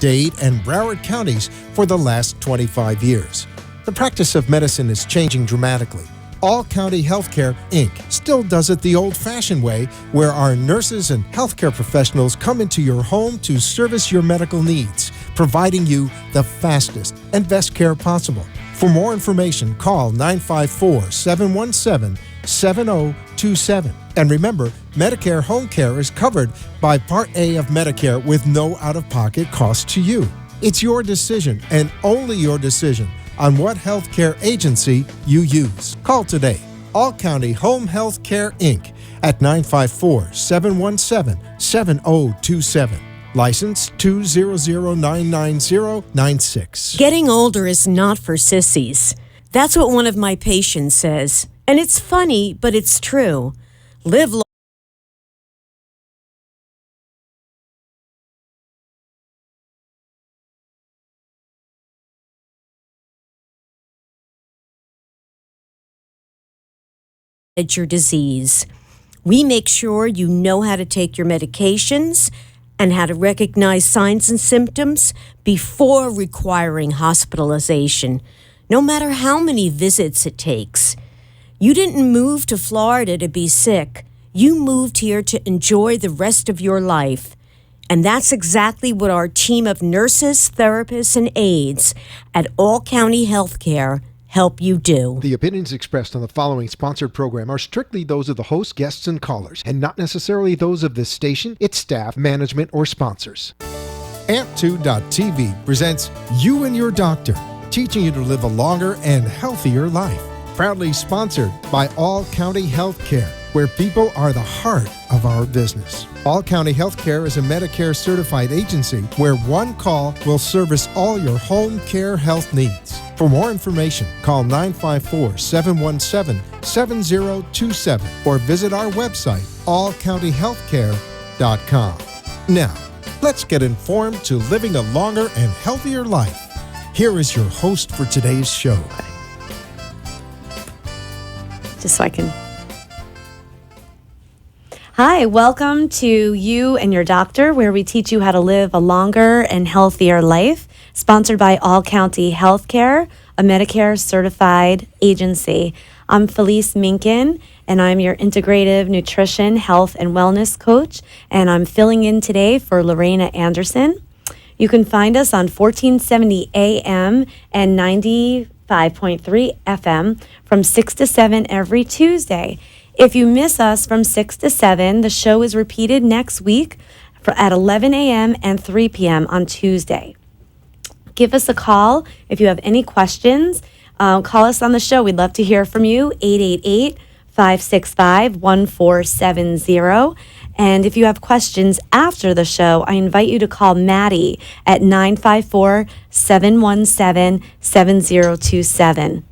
Dade, and Broward counties for the last 25 years. The practice of medicine is changing dramatically. All County Healthcare, Inc. still does it the old-fashioned way, where our nurses and healthcare professionals come into your home to service your medical needs, providing you the fastest and best care possible. For more information, call 954-717-7027. And remember, Medicare Home Care is covered by Part A of Medicare with no out-of-pocket cost to you. It's your decision, and only your decision, on what healthcare agency you use. Call today. All County Home Health Care, Inc. at 954-717-7027. License 200999096. Getting older is not for sissies. That's what one of my patients says. And it's funny, but it's true. Live long. Your disease. We make sure you know how to take your medications and how to recognize signs and symptoms before requiring hospitalization, no matter how many visits it takes. You didn't move to Florida to be sick. You moved here to enjoy the rest of your life. And that's exactly what our team of nurses, therapists, and aides at All County Healthcare help you do. The opinions expressed on the following sponsored program are strictly those of the host, guests, and callers, and not necessarily those of this station, its staff, management, or sponsors. Amp2.tv presents You and Your Doctor, teaching you to live a longer and healthier life. Proudly sponsored by All County Healthcare, where people are the heart of our business. All County Healthcare is a Medicare certified agency where one call will service all your home care health needs. For more information, call 954-717-7027 or visit our website, allcountyhealthcare.com. Now, let's get informed to living a longer and healthier life. Here is your host for today's show. Just so I can... Hi, welcome to You and Your Doctor, where we teach you how to live a longer and healthier life, sponsored by All County Healthcare, a Medicare certified agency. I'm Felice Minkin, and I'm your integrative nutrition, health, and wellness coach, and I'm filling in today for Lorena Anderson. You can find us on 1470 AM and 95.3 FM from 6 to 7 every Tuesday. If you miss us from 6 to 7, the show is repeated next week at 11 a.m. and 3 p.m. on Tuesday. Give us a call if you have any questions. Call us on the show. We'd love to hear from you, 888-565-1470. And if you have questions after the show, I invite you to call Maddie at 954-717-7027.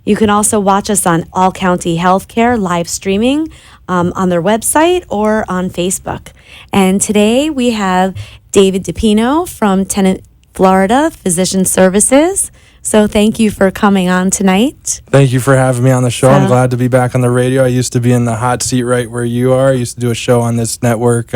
You can also watch us on All County Healthcare live streaming on their website or on Facebook. And today we have David DiPino from Tenant, Florida Physician Services. So thank you for coming on tonight. Thank you for having me on the show. I'm glad to be back on the radio. I used to be in the hot seat right where you are. I used to do a show on this network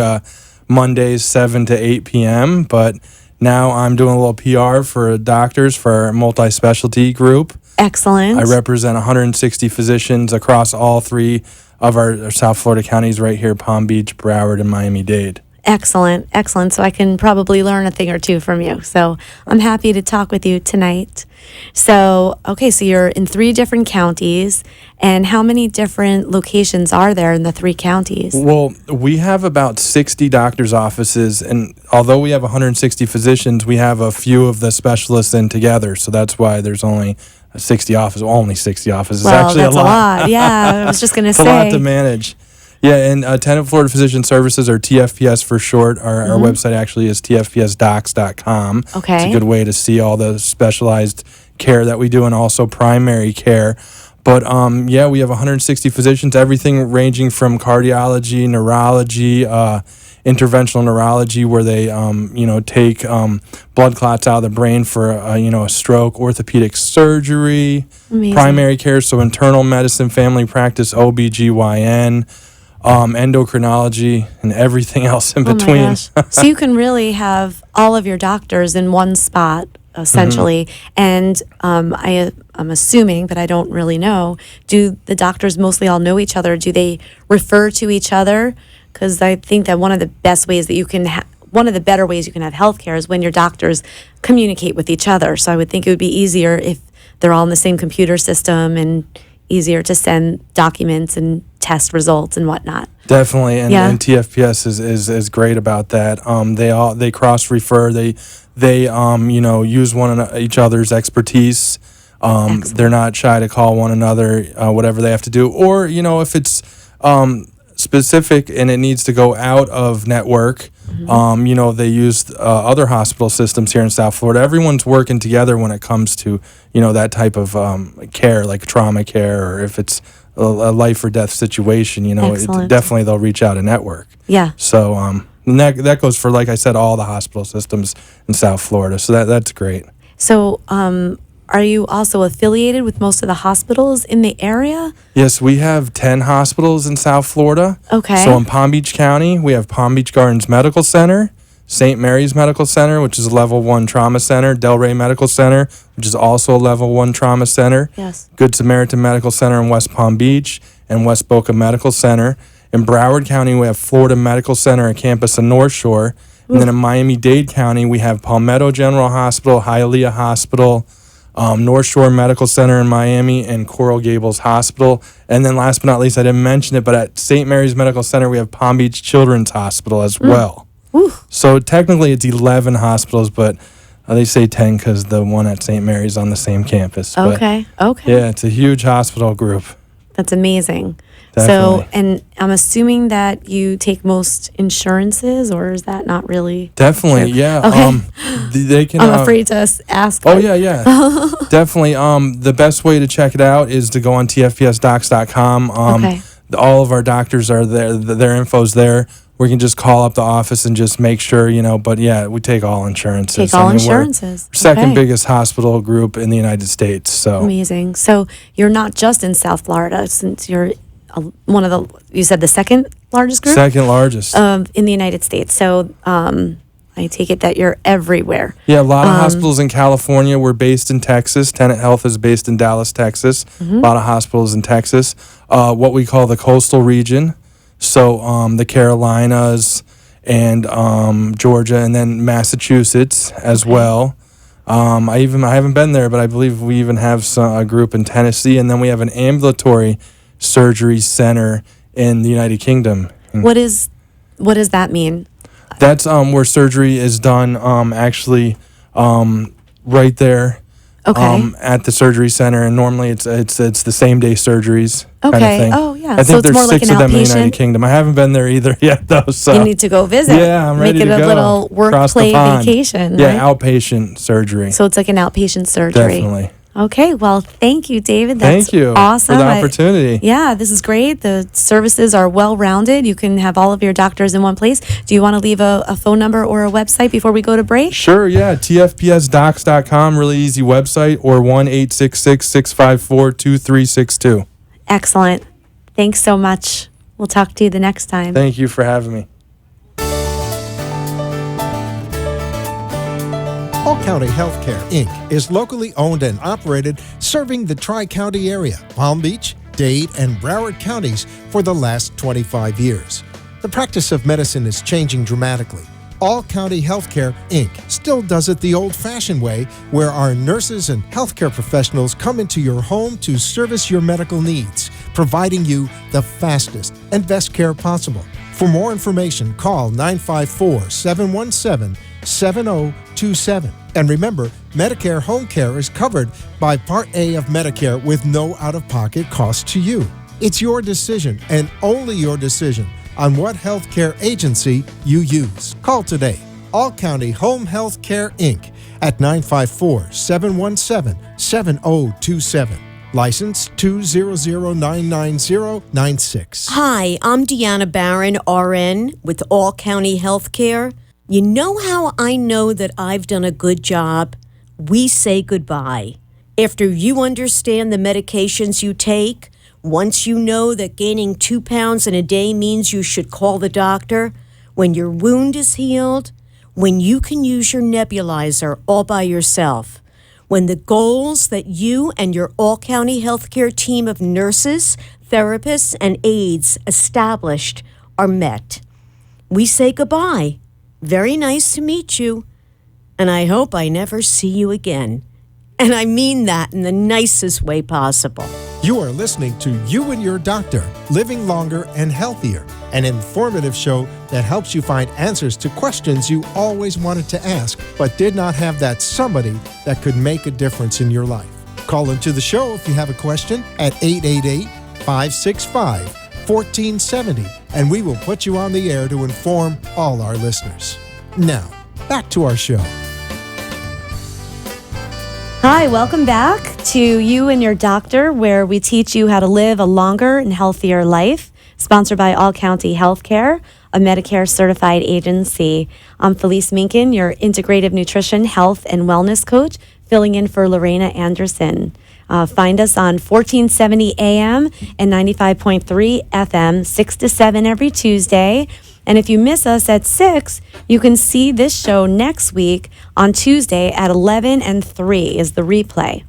Mondays, 7 to 8 p.m. But now I'm doing a little PR for doctors for our multi-specialty group. Excellent. I represent 160 physicians across all three of our South Florida counties right here, Palm Beach, Broward, and Miami-Dade. Excellent, excellent. So I can probably learn a thing or two from you. So I'm happy to talk with you tonight. So, okay, so you're in 3 different counties. And how many different locations are there in the 3 counties? Well, we have about 60 doctor's offices. And although we have 160 physicians, we have a few of the specialists in together. So that's why there's only 60 offices. Only 60 offices. Well, actually that's a lot. Yeah, I was just going to say. It's a lot to manage. Yeah, and Tenant Florida Physician Services, or TFPS for short, our website actually is tfpsdocs.com. Okay. It's a good way to see all the specialized care that we do and also primary care. But, yeah, we have 160 physicians, everything ranging from cardiology, neurology, interventional neurology, where they, take blood clots out of the brain for, a stroke, orthopedic surgery, Amazing. Primary care, so internal medicine, family practice, OBGYN, endocrinology, and everything else in Oh my between. gosh. So you can really have all of your doctors in one spot, essentially. And I'm assuming, but I don't really know, do the doctors mostly all know each other? Do they refer to each other? Because I think that one of the best ways that you can one of the better ways you can have healthcare is when your doctors communicate with each other. So I would think it would be easier if they're all in the same computer system and easier to send documents and test results and whatnot. Definitely, and, Yeah. and TFPS is great about that. They cross refer. They use each other's expertise. They're not shy to call one another whatever they have to do, or if it's specific and it needs to go out of network. They use other hospital systems here in South Florida. Everyone's working together when it comes to that type of care, like trauma care, or if it's a life or death situation. Excellent. Definitely they'll reach out a network. Yeah. So and that goes for, like I said, all the hospital systems in South Florida. So that's great. So are you also affiliated with most of the hospitals in the area? Yes, we have 10 hospitals in South Florida. Okay. So in Palm Beach County, we have Palm Beach Gardens Medical Center, St. Mary's Medical Center, which is a level 1 trauma center, Delray Medical Center, which is also a level 1 trauma center. Yes. Good Samaritan Medical Center in West Palm Beach, and West Boca Medical Center. In Broward County, we have Florida Medical Center and campus in North Shore. And then in Miami-Dade County, we have Palmetto General Hospital, Hialeah Hospital, North Shore Medical Center in Miami, and Coral Gables Hospital. And then last but not least, I didn't mention it, but at St. Mary's Medical Center, we have Palm Beach Children's Hospital as well. So technically it's 11 hospitals, but they say 10 because the one at St. Mary's on the same campus. Okay. Okay. Yeah, it's a huge hospital group. That's amazing. Definitely. So, and I'm assuming that you take most insurances, or is that not really? Definitely, true? yeah. Okay. They can. I'm afraid to ask. Oh yeah. Definitely. The best way to check it out is to go on tfpsdocs.com. Okay. All of our doctors are there. Their info's there. We can just call up the office and just make sure, But yeah, we take all insurances. Take all we're insurances. second Okay. biggest hospital group in the United States. So Amazing. So you're not just in South Florida, since you're one of you said the second largest group second largest. in the United States. So I take it that you're everywhere. Yeah, a lot of hospitals in California. We're based in Texas. Tenet Health is based in Dallas, Texas. A lot of hospitals in Texas. What we call the coastal region. So the Carolinas and Georgia, and then Massachusetts as well. I haven't been there, but I believe we even have a group in Tennessee, and then we have an ambulatory surgery center in the United Kingdom. What does that mean? That's where surgery is done. Actually, right there. Okay. At the surgery center, and normally it's the same day surgeries kind of Okay. thing. Oh, yeah. I So think it's there's more like 6 an of them in the United outpatient? Kingdom. I haven't been there either yet though. So You need to go visit. Yeah, I'm ready Make it to a go. little work Across the play pond. vacation. Yeah, right? outpatient surgery. So it's like an outpatient surgery. Definitely. Okay, well, thank you, David. That's Thank you awesome. for the opportunity. Yeah, this is great. The services are well-rounded. You can have all of your doctors in one place. Do you want to leave a phone number or a website before we go to break? Sure, yeah. tfpsdocs.com, really easy website, or 1-866-654-2362. Excellent. Thanks so much. We'll talk to you the next time. Thank you for having me. All County Healthcare, Inc. is locally owned and operated, serving the Tri-County area, Palm Beach, Dade, and Broward counties for the last 25 years. The practice of medicine is changing dramatically. All County Healthcare, Inc. still does it the old-fashioned way, where our nurses and healthcare professionals come into your home to service your medical needs, providing you the fastest and best care possible. For more information, call 954-717-7027. And remember, Medicare Home Care is covered by Part A of Medicare with no out-of-pocket cost to you. It's your decision, and only your decision, on what healthcare agency you use. Call today. All County Home Health Care, Inc. at 954-717-7027. License 200999096. Hi, I'm Deanna Barron, RN, with All County Healthcare. You know how I know that I've done a good job? We say goodbye. After you understand the medications you take, Once you know that gaining 2 pounds in a day means you should call the doctor, when your wound is healed, when you can use your nebulizer all by yourself, when the goals that you and your all-county healthcare team of nurses, therapists, and aides established are met, we say goodbye. Very nice to meet you, and I hope I never see you again. And I mean that in the nicest way possible. You are listening to You and Your Doctor, Living Longer and Healthier, an informative show that helps you find answers to questions you always wanted to ask, but did not have that somebody that could make a difference in your life. Call into the show if you have a question at 888-565-1470, and we will put you on the air to inform all our listeners. Now, back to our show. Hi, welcome back to You and Your Doctor, where we teach you how to live a longer and healthier life, sponsored by All County Healthcare, a Medicare certified agency. I'm Felice Minkin, your integrative nutrition, health, and wellness coach, filling in for Lorena Anderson. Find us on 1470 AM and 95.3 FM, 6 to 7 every Tuesday. And if you miss us at 6, you can see this show next week on Tuesday at 11 and 3 is the replay.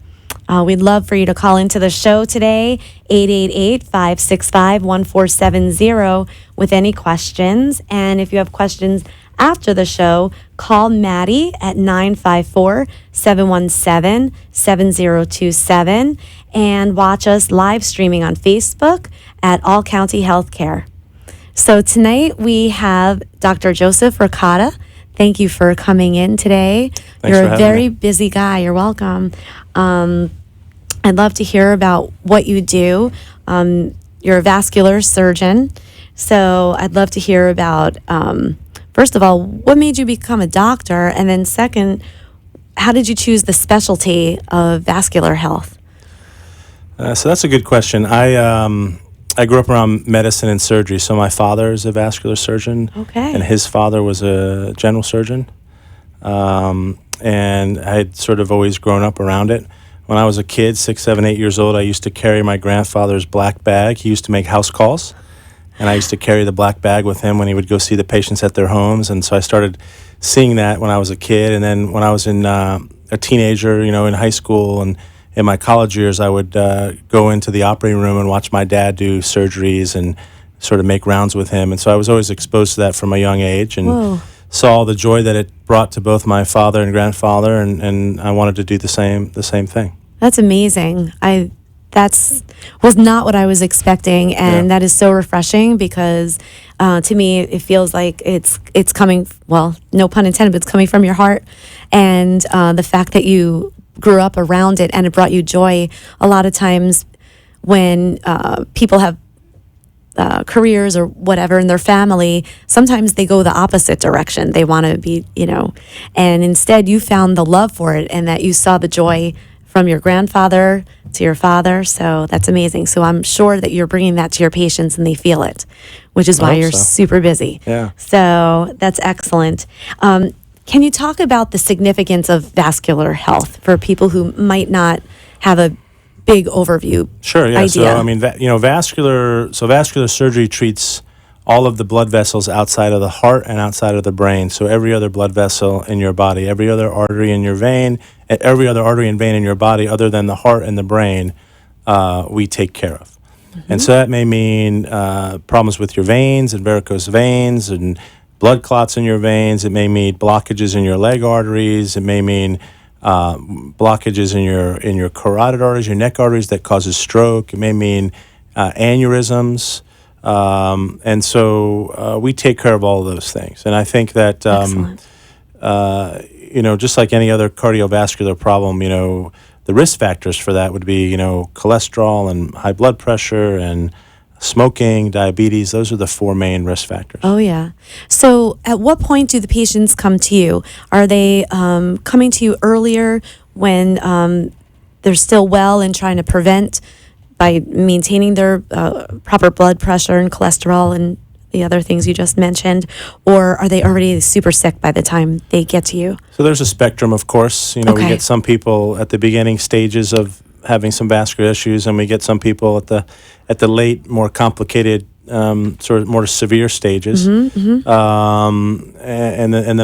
We'd love for you to call into the show today, 888-565-1470 with any questions. And if you have questions after the show, call Maddie at 954-717-7027 and watch us live streaming on Facebook at All County Healthcare. So tonight we have Dr. Joseph Ricotta. Thank you for coming in today. Thanks You're for a having very me. busy guy. You're welcome. I'd love to hear about what you do. You're a vascular surgeon. So I'd love to hear about, first of all, what made you become a doctor? And then second, how did you choose the specialty of vascular health? So that's a good question. I grew up around medicine and surgery. So my father is a vascular surgeon. Okay. And his father was a general surgeon. And I had sort of always grown up around it. When I was a kid, 6, 7, 8 years old, I used to carry my grandfather's black bag. He used to make house calls. And I used to carry the black bag with him when he would go see the patients at their homes. And so I started seeing that when I was a kid. And then when I was a teenager, in high school and in my college years, I would go into the operating room and watch my dad do surgeries and sort of make rounds with him. And so I was always exposed to that from a young age and saw the joy that it brought to both my father and grandfather, and I wanted to do the same thing. That's amazing. That's was not what I was expecting, and that is so refreshing because to me it feels like it's coming, well, no pun intended, but it's coming from your heart, and the fact that you grew up around it and it brought you joy. A lot of times when people have careers or whatever in their family, sometimes they go the opposite direction. They want to be, and instead you found the love for it and that you saw the joy from your grandfather to your father. So that's amazing. So I'm sure that you're bringing that to your patients and they feel it, which is why you're super busy. Yeah. So that's excellent. Can you talk about the significance of vascular health for people who might not have a big overview? Sure, yeah. idea? So I mean, vascular surgery treats all of the blood vessels outside of the heart and outside of the brain. So every other blood vessel in your body, every other artery in your vein, and every other artery and vein in your body other than the heart and the brain, we take care of. Mm-hmm. And so that may mean problems with your veins and varicose veins and blood clots in your veins. It may mean blockages in your leg arteries. It may mean blockages in your carotid arteries, your neck arteries that causes stroke. It may mean aneurysms. And so we take care of all of those things. And I think that, just like any other cardiovascular problem, the risk factors for that would be, cholesterol and high blood pressure and smoking, diabetes. Those are the 4 main risk factors. Oh, yeah. So at what point do the patients come to you? Are they coming to you earlier when they're still well and trying to prevent by maintaining their proper blood pressure and cholesterol and the other things you just mentioned? Or are they already super sick by the time they get to you? So there's a spectrum, of course. We get some people at the beginning stages of having some vascular issues, and we get some people at the late, more complicated, sort of more severe stages. And the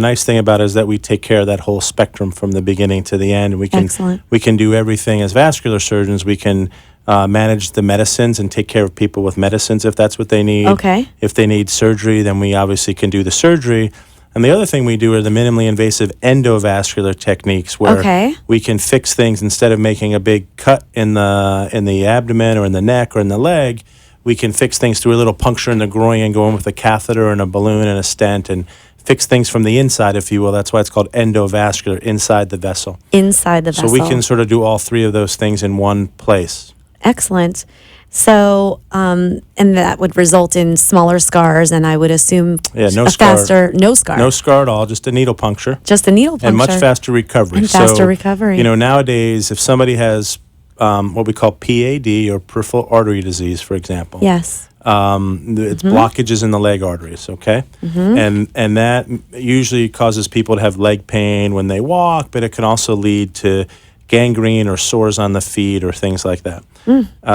nice thing about it is that we take care of that whole spectrum from the beginning to the end. Excellent. We can do everything as vascular surgeons. We can manage the medicines and take care of people with medicines if that's what they need. Okay. If they need surgery, then we obviously can do the surgery. And the other thing we do are the minimally invasive endovascular techniques, where we can fix things instead of making a big cut in the abdomen or in the neck or in the leg. We can fix things through a little puncture in the groin and go in with a catheter and a balloon and a stent and fix things from the inside, if you will. That's why it's called endovascular, inside the vessel. Inside the vessel. So we can sort of do all three of those things in one place. Excellent. So, and that would result in smaller scars, and I would assume no no scar. No scar at all, just a needle puncture. Just a needle puncture. And much faster recovery. And faster recovery. Nowadays, if somebody has what we call PAD, or peripheral artery disease, for example. Yes. It's blockages in the leg arteries, okay? And that usually causes people to have leg pain when they walk, but it can also lead to gangrene or sores on the feet or things like that.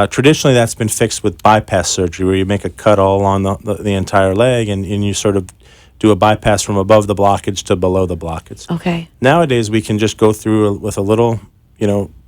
Traditionally, that's been fixed with bypass surgery, where you make a cut all along the entire leg, and you sort of do a bypass from above the blockage to below the blockage. Okay. Nowadays, we can just go through with a little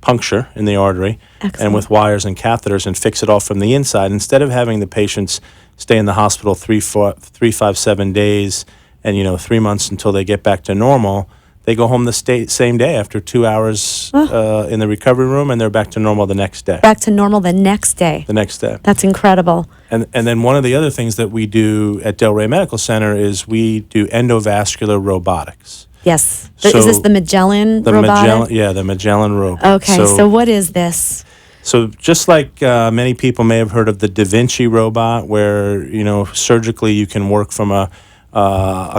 puncture in the artery. Excellent. And with wires and catheters and fix it all from the inside, instead of having the patients stay in the hospital 3, 5, 7 days and 3 months until they get back to normal. They go home the same day after 2 hours in the recovery room, and they're back to normal the next day. Back to normal the next day. The next day. That's incredible. And then one of the other things that we do at Delray Medical Center is we do endovascular robotics. Yes. So is this the Magellan robotic? The Magellan robot. Okay, so what is this? So just like many people may have heard of the Da Vinci robot, where surgically you can work from a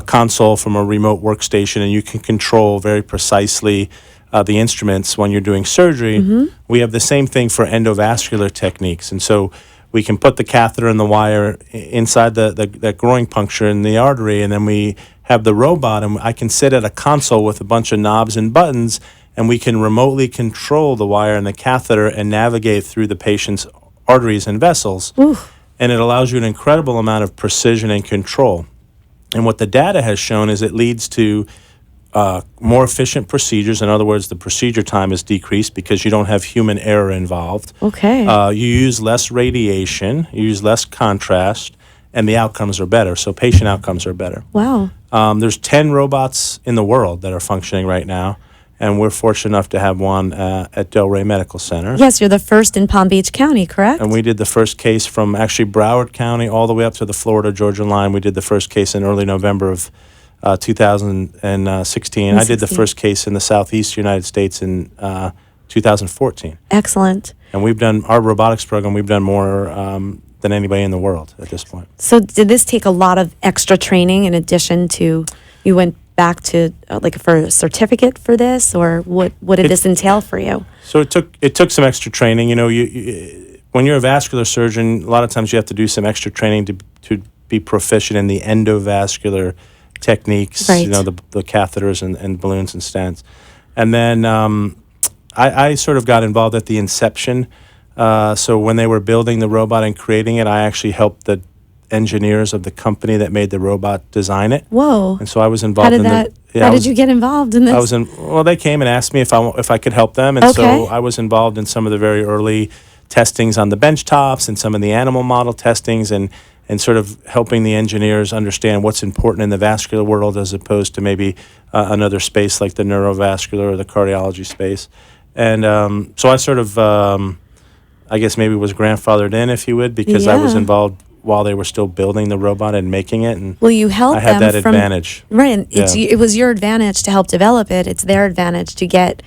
console from a remote workstation, and you can control very precisely the instruments when you're doing surgery. We have the same thing for endovascular techniques, and so we can put the catheter and the wire inside the groin puncture in the artery, and then we have the robot, and I can sit at a console with a bunch of knobs and buttons, and we can remotely control the wire and the catheter and navigate through the patient's arteries and vessels. And it allows you an incredible amount of precision and control. And what the data has shown is it leads to more efficient procedures. In other words, the procedure time is decreased because you don't have human error involved. Okay. You use less radiation, you use less contrast, and the outcomes are better. So patient outcomes are better. Wow. There's 10 robots in the world that are functioning right now, and we're fortunate enough to have one at Delray Medical Center. Yes, you're the first in Palm Beach County, correct? And we did the first case from actually Broward County all the way up to the Florida-Georgia line. We did the first case in early November of 2016. I did the first case in the southeast United States in 2014. Excellent. And we've done our robotics program. We've done more than anybody in the world at this point. So did this take a lot of extra training in addition to, you went back to for a certificate for this, or what did this entail for you? So it took some extra training. You when you're a vascular surgeon, a lot of times you have to do some extra training to be proficient in the endovascular techniques, right. The catheters and balloons and stents. And then I sort of got involved at the inception. So when they were building the robot and creating it, I actually helped the engineers of the company that made the robot design it. Whoa. And so I was involved How did you get involved in this? They came and asked me if I could help them, and so I was involved in some of the very early testings on the bench tops and some of the animal model testings, and sort of helping the engineers understand what's important in the vascular world as opposed to maybe another space like the neurovascular or the cardiology space. And so I sort of, I guess maybe was grandfathered in, if you would, because I was involved while they were still building the robot and making it. And well, you helped I had them that advantage. Right. And it was your advantage to help develop it. It's their advantage to get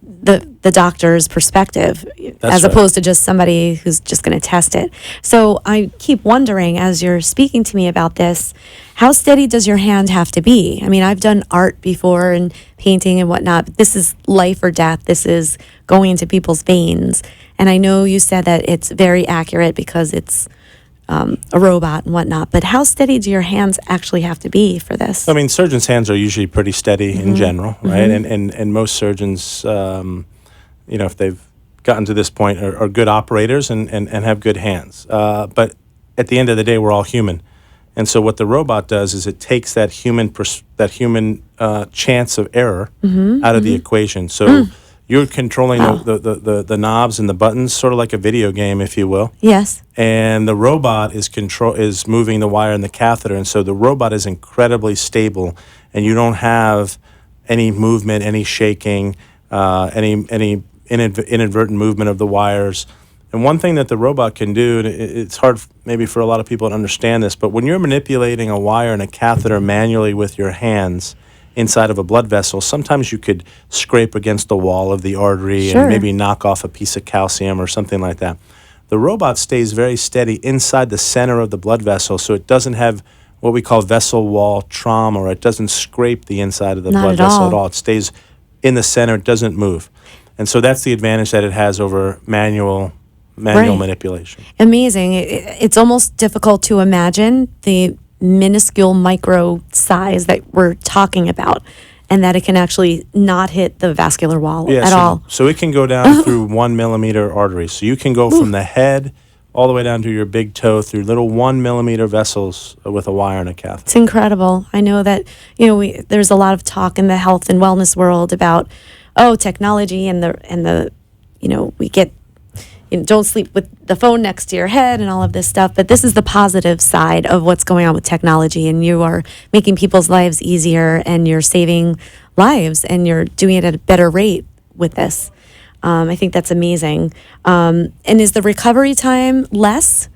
the doctor's perspective as opposed to just somebody who's just going to test it. So I keep wondering, as you're speaking to me about this, how steady does your hand have to be? I mean, I've done art before and painting and whatnot, but this is life or death. This is going into people's veins. And I know you said that it's very accurate because it's a robot and whatnot, but how steady do your hands actually have to be for this? I mean, surgeons' hands are usually pretty steady in general, right? And most surgeons, if they've gotten to this point are good operators and have good hands. But at the end of the day, we're all human. And so what the robot does is it takes that human chance of error out of the equation. So you're controlling the knobs and the buttons, sort of like a video game, if you will. Yes. And the robot is moving the wire and the catheter, and so the robot is incredibly stable, and you don't have any movement, any shaking, any inadvertent movement of the wires. And one thing that the robot can do, and it's hard maybe for a lot of people to understand this, but when you're manipulating a wire and a catheter manually with your hands inside of a blood vessel, sometimes you could scrape against the wall of the artery and maybe knock off a piece of calcium or something like that. The robot stays very steady inside the center of the blood vessel, so it doesn't have what we call vessel wall trauma, or it doesn't scrape the inside of the blood vessel at all. It stays in the center, it doesn't move. And so that's the advantage that it has over manual manipulation. Amazing. It's almost difficult to imagine the minuscule micro size that we're talking about, and that it can actually not hit the vascular wall at all. So it can go down through 1 millimeter arteries. So you can go from the head all the way down to your big toe through little 1 millimeter vessels with a wire and a catheter. It's incredible. I know that, there's a lot of talk in the health and wellness world about, technology and the we get, don't sleep with the phone next to your head and all of this stuff. But this is the positive side of what's going on with technology, and you are making people's lives easier, and you're saving lives, and you're doing it at a better rate with this. I think that's amazing. And is the recovery time less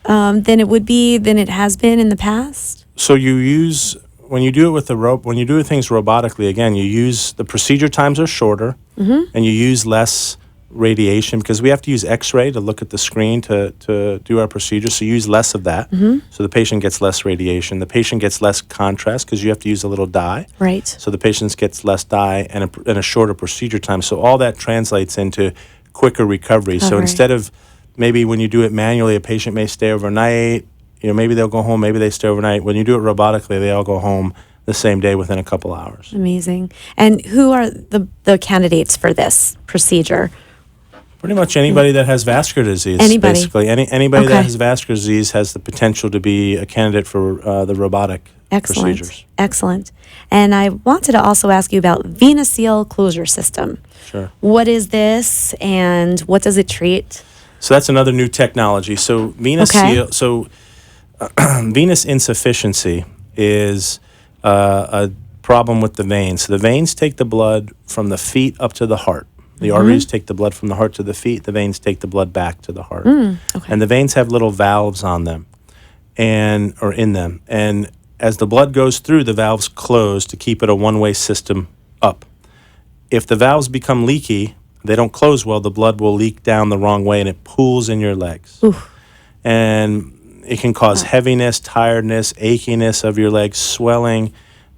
than it has been in the past? So when you do it with when you do things robotically, again, the procedure times are shorter, and you use less radiation, because we have to use X-ray to look at the screen to do our procedure, so you use less of that. So the patient gets less radiation. The patient gets less contrast, because you have to use a little dye. Right. So the patient gets less dye and a shorter procedure time. So all that translates into quicker recovery. So instead of maybe when you do it manually, a patient may stay overnight, maybe they'll go home, maybe they stay overnight. When you do it robotically, they all go home the same day within a couple hours. Amazing. And who are the candidates for this procedure? Pretty much anybody that has vascular disease. Anybody? Basically. Anybody that has vascular disease has the potential to be a candidate for the robotic procedures. Excellent. And I wanted to also ask you about VenaSeal closure system. Sure. What is this, and what does it treat? So that's another new technology. So VenaSeal, venous insufficiency is a problem with the veins. So the veins take the blood from the feet up to the heart. The arteries take the blood from the heart to the feet. The veins take the blood back to the heart. And the veins have little valves on them or in them. And as the blood goes through, the valves close to keep it a one-way system up. If the valves become leaky, they don't close well, the blood will leak down the wrong way, and it pools in your legs. And it can cause heaviness, tiredness, achiness of your legs, swelling,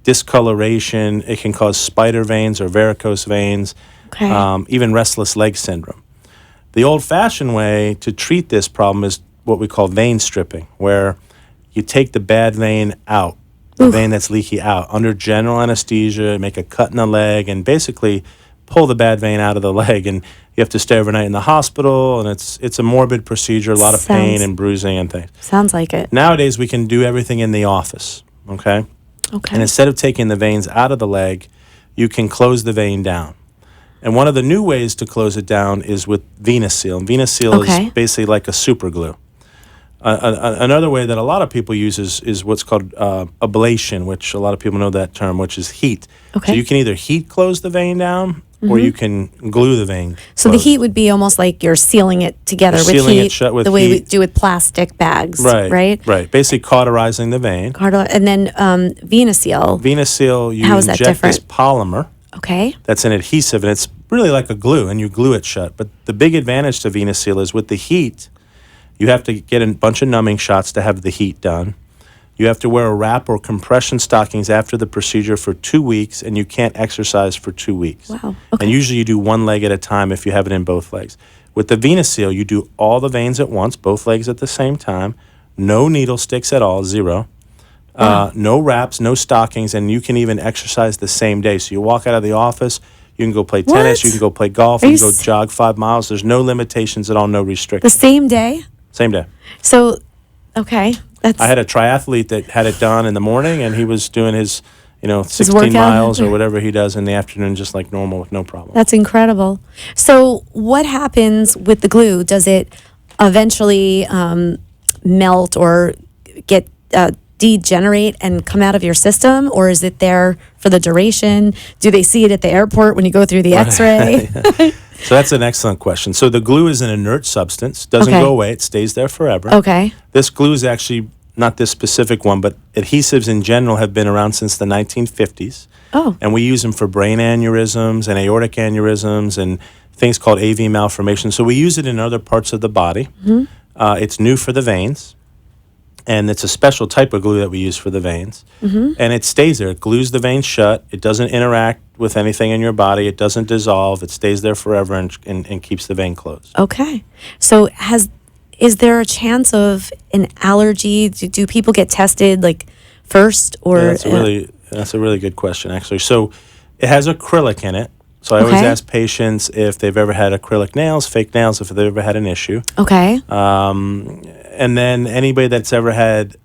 discoloration. It can cause spider veins or varicose veins. Even restless leg syndrome. The old-fashioned way to treat this problem is what we call vein stripping, where you take the bad vein out, the vein that's leaky out, under general anesthesia, make a cut in the leg, and basically pull the bad vein out of the leg. And you have to stay overnight in the hospital, and it's a morbid procedure, a lot of pain and bruising and things. Sounds like it. Nowadays, we can do everything in the office, okay? And instead of taking the veins out of the leg, you can close the vein down. And one of the new ways to close it down is with VenaSeal. And VenaSeal is basically like a super glue. Another way that a lot of people use is what's called ablation, which a lot of people know that term, which is heat. So you can either heat close the vein down, or you can glue the vein. So the heat would be almost like you're sealing it together with heat, it shut with the way we do with plastic bags, right? Right. Basically cauterizing the vein. And then VenaSeal. VenaSeal, you inject this polymer. That's an adhesive, and it's really like a glue, and you glue it shut. But the big advantage to VenaSeal is with the heat, you have to get a bunch of numbing shots to have the heat done. You have to wear a wrap or compression stockings after the procedure for 2 weeks, and you can't exercise for 2 weeks. Wow. And usually you do one leg at a time if you have it in both legs. With the VenaSeal, you do all the veins at once, both legs at the same time, no needle sticks at all, 0. No wraps, no stockings, and you can even exercise the same day. So you walk out of the office, You can go play tennis. What? You can go play golf. Are You you can go jog 5 miles. There's no limitations at all, no The restrictions. same day? Same day. So, okay. I had a triathlete that had it done in the morning, and he was doing his, 16 workout. miles or whatever he does in the afternoon, just like normal with no problem. That's incredible. So, what happens with the glue? Does it eventually melt or get degenerate and come out of your system, or is it there for the duration? Do they see it at the airport when you go through the X-ray? So that's an excellent question. So the glue is an inert substance, doesn't Okay. go away, it stays there forever. Okay. This glue is actually not this specific one, but adhesives in general have been around since the 1950s. Oh. And we use them for brain aneurysms and aortic aneurysms and things called AV malformation. So we use it in other parts of the body. Mm-hmm. It's new for the veins. And it's a special type of glue that we use for the veins. Mm-hmm. And it stays there. It glues the veins shut. It doesn't interact with anything in your body. It doesn't dissolve. It stays there forever and keeps the vein closed. Okay. So is there a chance of an allergy? Do people get tested like first or? Yeah, that's a really good question, actually. So it has acrylic in it. So I always Okay. ask patients if they've ever had acrylic nails, fake nails, if they've ever had an issue. Okay. And then anybody that's ever had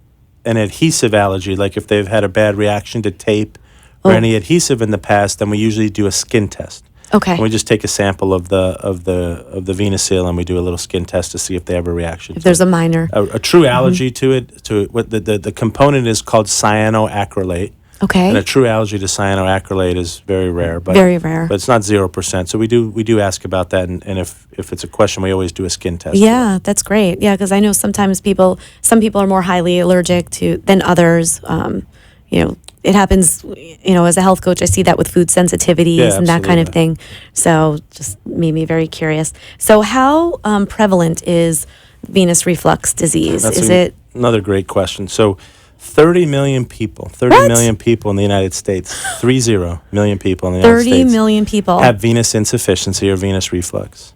an adhesive allergy, like if they've had a bad reaction to tape or any adhesive in the past, then we usually do a skin test. Okay. And we just take a sample of the venous seal and we do a little skin test to see if they have a reaction. If there's a minor. a true allergy to it, what the component is called cyanoacrylate. Okay. And a true allergy to cyanoacrylate is very rare, but Very rare. But it's not 0%. So we do ask about that, and if it's a question, we always do a skin test. Yeah, that's great. Yeah, because I know sometimes some people are more highly allergic than others. It happens. As a health coach, I see that with food sensitivities Yeah, and that kind of absolutely. thing. So just made me very curious. So how prevalent is venous reflux disease? That's Is it? another great question? So 30 million people in the United States, 30 million people in the United 30 States million people. have venous insufficiency or venous reflux.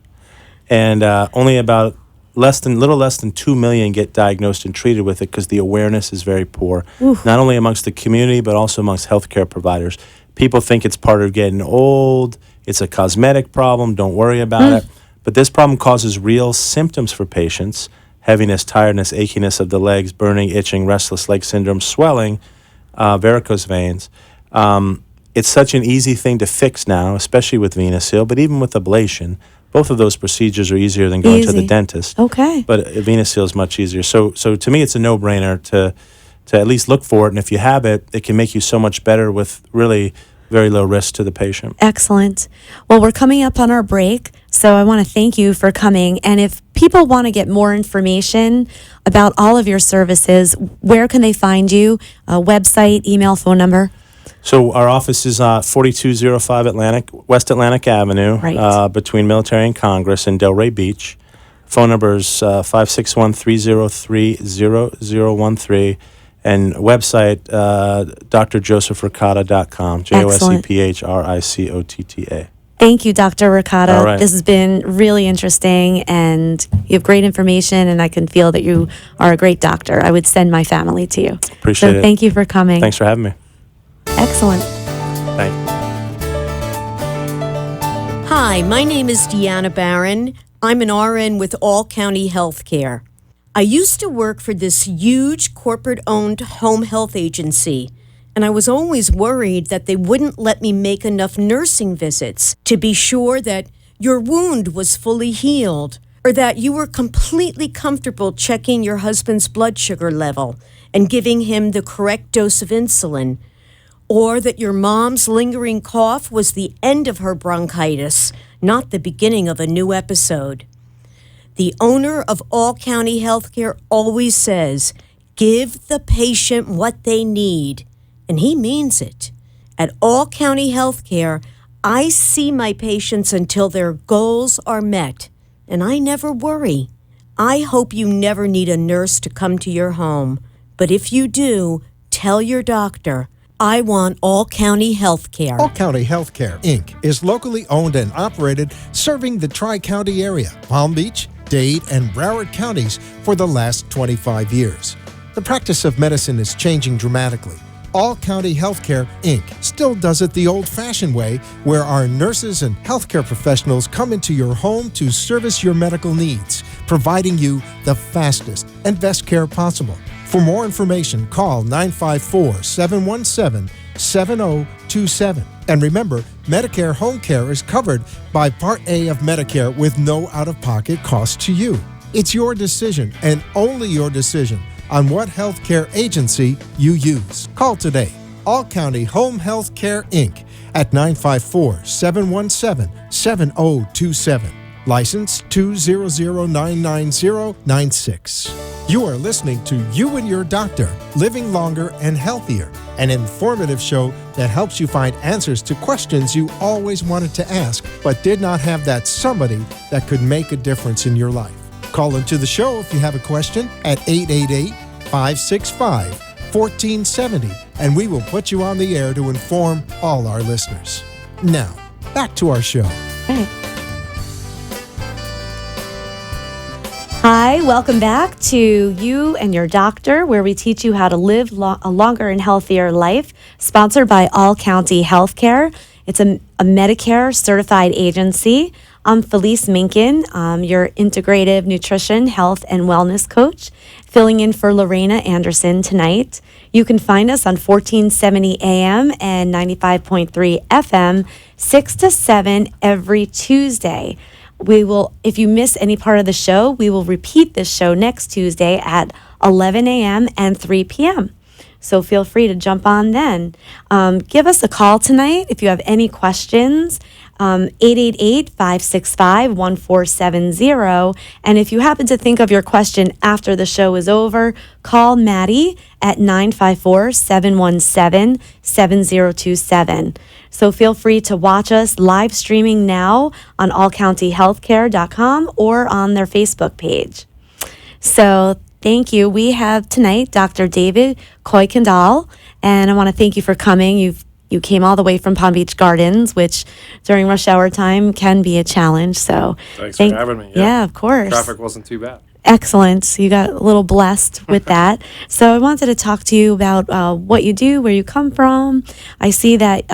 And only about little less than 2 million get diagnosed and treated with it because the awareness is very poor, not only amongst the community, but also amongst healthcare providers. People think it's part of getting old, it's a cosmetic problem, don't worry about it. But this problem causes real symptoms for patients: heaviness, tiredness, achiness of the legs, burning, itching, restless leg syndrome, swelling, varicose veins. It's such an easy thing to fix now, especially with venous seal, but even with ablation. Both of those procedures are easier than going to the Easy. dentist. Okay. But a venous seal is much easier. So to me, it's a no-brainer to at least look for it. And if you have it, it can make you so much better with really very low risk to the patient. Excellent. Well, we're coming up on our break, so I want to thank you for coming. And if people want to get more information about all of your services, where can they find you? Website, email, phone number? So our office is 4205 West Atlantic Avenue, Right. between Military and Congress in Delray Beach. Phone number is 561-303-0013. And website, drjosephricotta.com, JOSEPHRICOTTA. Thank you, Dr. Ricotta. All right. This has been really interesting, and you have great information, and I can feel that you are a great doctor. I would send my family to you. Appreciate so it. Thank you for coming. Thanks for having me. Excellent. Thank you. Hi, my name is Deanna Barron. I'm an RN with All County Healthcare. I used to work for this huge corporate-owned home health agency, and I was always worried that they wouldn't let me make enough nursing visits to be sure that your wound was fully healed, or that you were completely comfortable checking your husband's blood sugar level and giving him the correct dose of insulin, or that your mom's lingering cough was the end of her bronchitis, not the beginning of a new episode. The owner of All County Healthcare always says, give the patient what they need, and he means it. At All County Healthcare, I see my patients until their goals are met, and I never worry. I hope you never need a nurse to come to your home, but if you do, tell your doctor, I want All County Healthcare. All County Healthcare, Inc. is locally owned and operated, serving the Tri-County area, Palm Beach, Dade, and Broward counties for the last 25 years. The practice of medicine is changing dramatically. All County Healthcare, Inc. still does it the old-fashioned way, where our nurses and healthcare professionals come into your home to service your medical needs, providing you the fastest and best care possible. For more information, call 954-717-7027. And remember, Medicare Home Care is covered by Part A of Medicare with no out-of-pocket cost to you. It's your decision, and only your decision, on what healthcare agency you use. Call today. All County Home Health Care, Inc. at 954-717-7027. License 200999096. You are listening to You and Your Doctor, Living Longer and Healthier, an informative show that helps you find answers to questions you always wanted to ask, but did not have that somebody that could make a difference in your life. Call into the show if you have a question at 888-565-1470, and we will put you on the air to inform all our listeners. Now, back to our show. Okay. Hi, welcome back to You and Your Doctor, where we teach you how to live a longer and healthier life, sponsored by All County Healthcare. It's a Medicare certified agency. I'm Felice Minkin, your integrative nutrition, health, and wellness coach, filling in for Lorena Anderson tonight. You can find us on 1470 AM and 95.3 FM, 6 to 7 every Tuesday. We will, if you miss any part of the show, we will repeat this show next Tuesday at 11 a.m. and 3 p.m. So feel free to jump on then. Give us a call tonight if you have any questions. 888-565-1470. And if you happen to think of your question after the show is over, call Maddie at 954-717-7027. So feel free to watch us live streaming now on allcountyhealthcare.com or on their Facebook page. So thank you. We have tonight Dr. David Coykendall, and I want to thank you for coming. You came all the way from Palm Beach Gardens, which during rush hour time can be a challenge. So thanks for having me. Yeah, of course. Traffic wasn't too bad. Excellent. You got a little blessed with that. So I wanted to talk to you about what you do, where you come from. I see that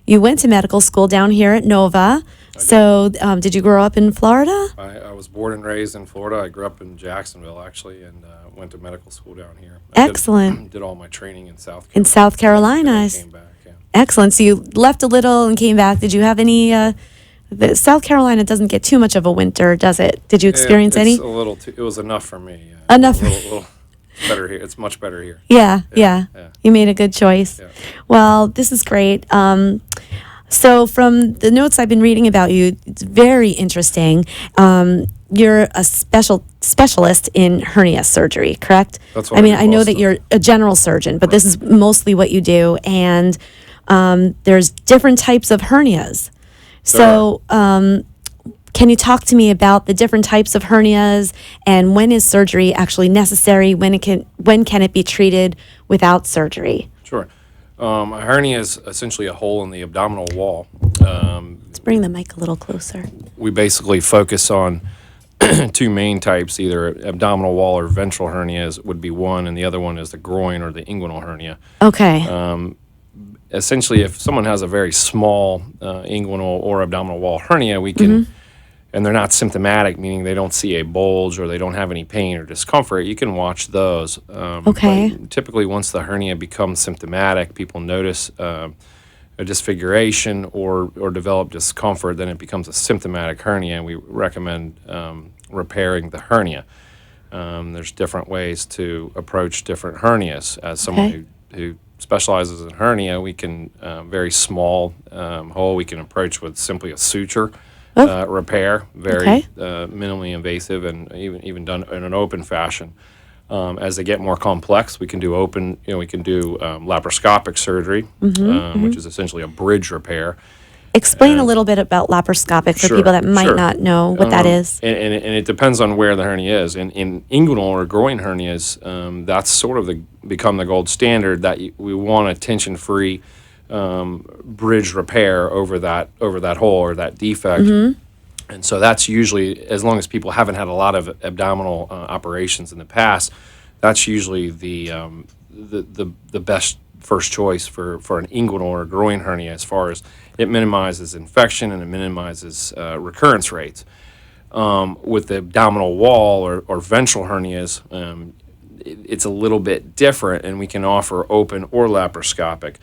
you went to medical school down here at Nova. So did you grow up in Florida? I was born and raised in Florida. I grew up in Jacksonville, actually, and went to medical school down here. Excellent. Did all my training in South Carolina. In South Carolina. And came back, yeah. Excellent. So you left a little and came back. Did you have any... South Carolina doesn't get too much of a winter, does it? Did you experience any? A little. It was enough for me. Enough. A little better here. It's much better here. Yeah. Yeah. You made a good choice. Yeah. Well, this is great. So from the notes I've been reading about you, it's very interesting. You're a specialist in hernia surgery, correct? That's what I mean, do I know most that of. you're a general surgeon, but this is mostly what you do. And there's different types of hernias. So can you talk to me about the different types of hernias and when is surgery actually necessary? When can it be treated without surgery? Sure. A hernia is essentially a hole in the abdominal wall. Let's bring the mic a little closer. We basically focus on two main types, either abdominal wall or ventral hernias would be one, and the other one is the groin or the inguinal hernia. Okay. Essentially, if someone has a very small inguinal or abdominal wall hernia, we can, and they're not symptomatic, meaning they don't see a bulge or they don't have any pain or discomfort, you can watch those. Okay. But typically, once the hernia becomes symptomatic, people notice a disfiguration or develop discomfort, then it becomes a symptomatic hernia, and we recommend repairing the hernia. There's different ways to approach different hernias. As someone who specializes in hernia, we can very small hole we can approach with simply a suture repair, very minimally invasive and even done in an open fashion. As they get more complex, we can do open. We can do laparoscopic surgery, which is essentially a bridge repair. Explain a little bit about laparoscopic for people that might not know what that is. And it depends on where the hernia is. In inguinal or groin hernias, that's sort of become the gold standard that we want a tension-free bridge repair over that hole or that defect. And so that's usually, as long as people haven't had a lot of abdominal operations in the past, that's usually the first choice for an inguinal or groin hernia, as far as it minimizes infection and it minimizes recurrence rates. With the abdominal wall or ventral hernias, it's a little bit different, and we can offer open or laparoscopic.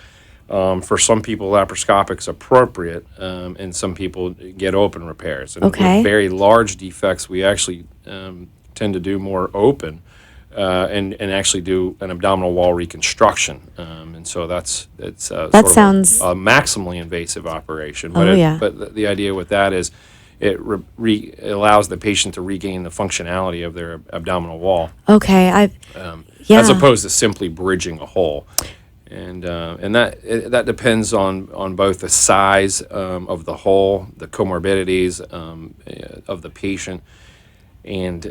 For some people, laparoscopic is appropriate, and some people get open repairs. And Okay. with very large defects, we actually tend to do more open, and actually do an abdominal wall reconstruction. And so that's sort of sounds- a maximally invasive operation. Oh, yeah. But the idea with that is it allows the patient to regain the functionality of their abdominal wall, Okay. as Yeah. opposed to simply bridging a hole. And that depends on both the size of the hole, the comorbidities of the patient, and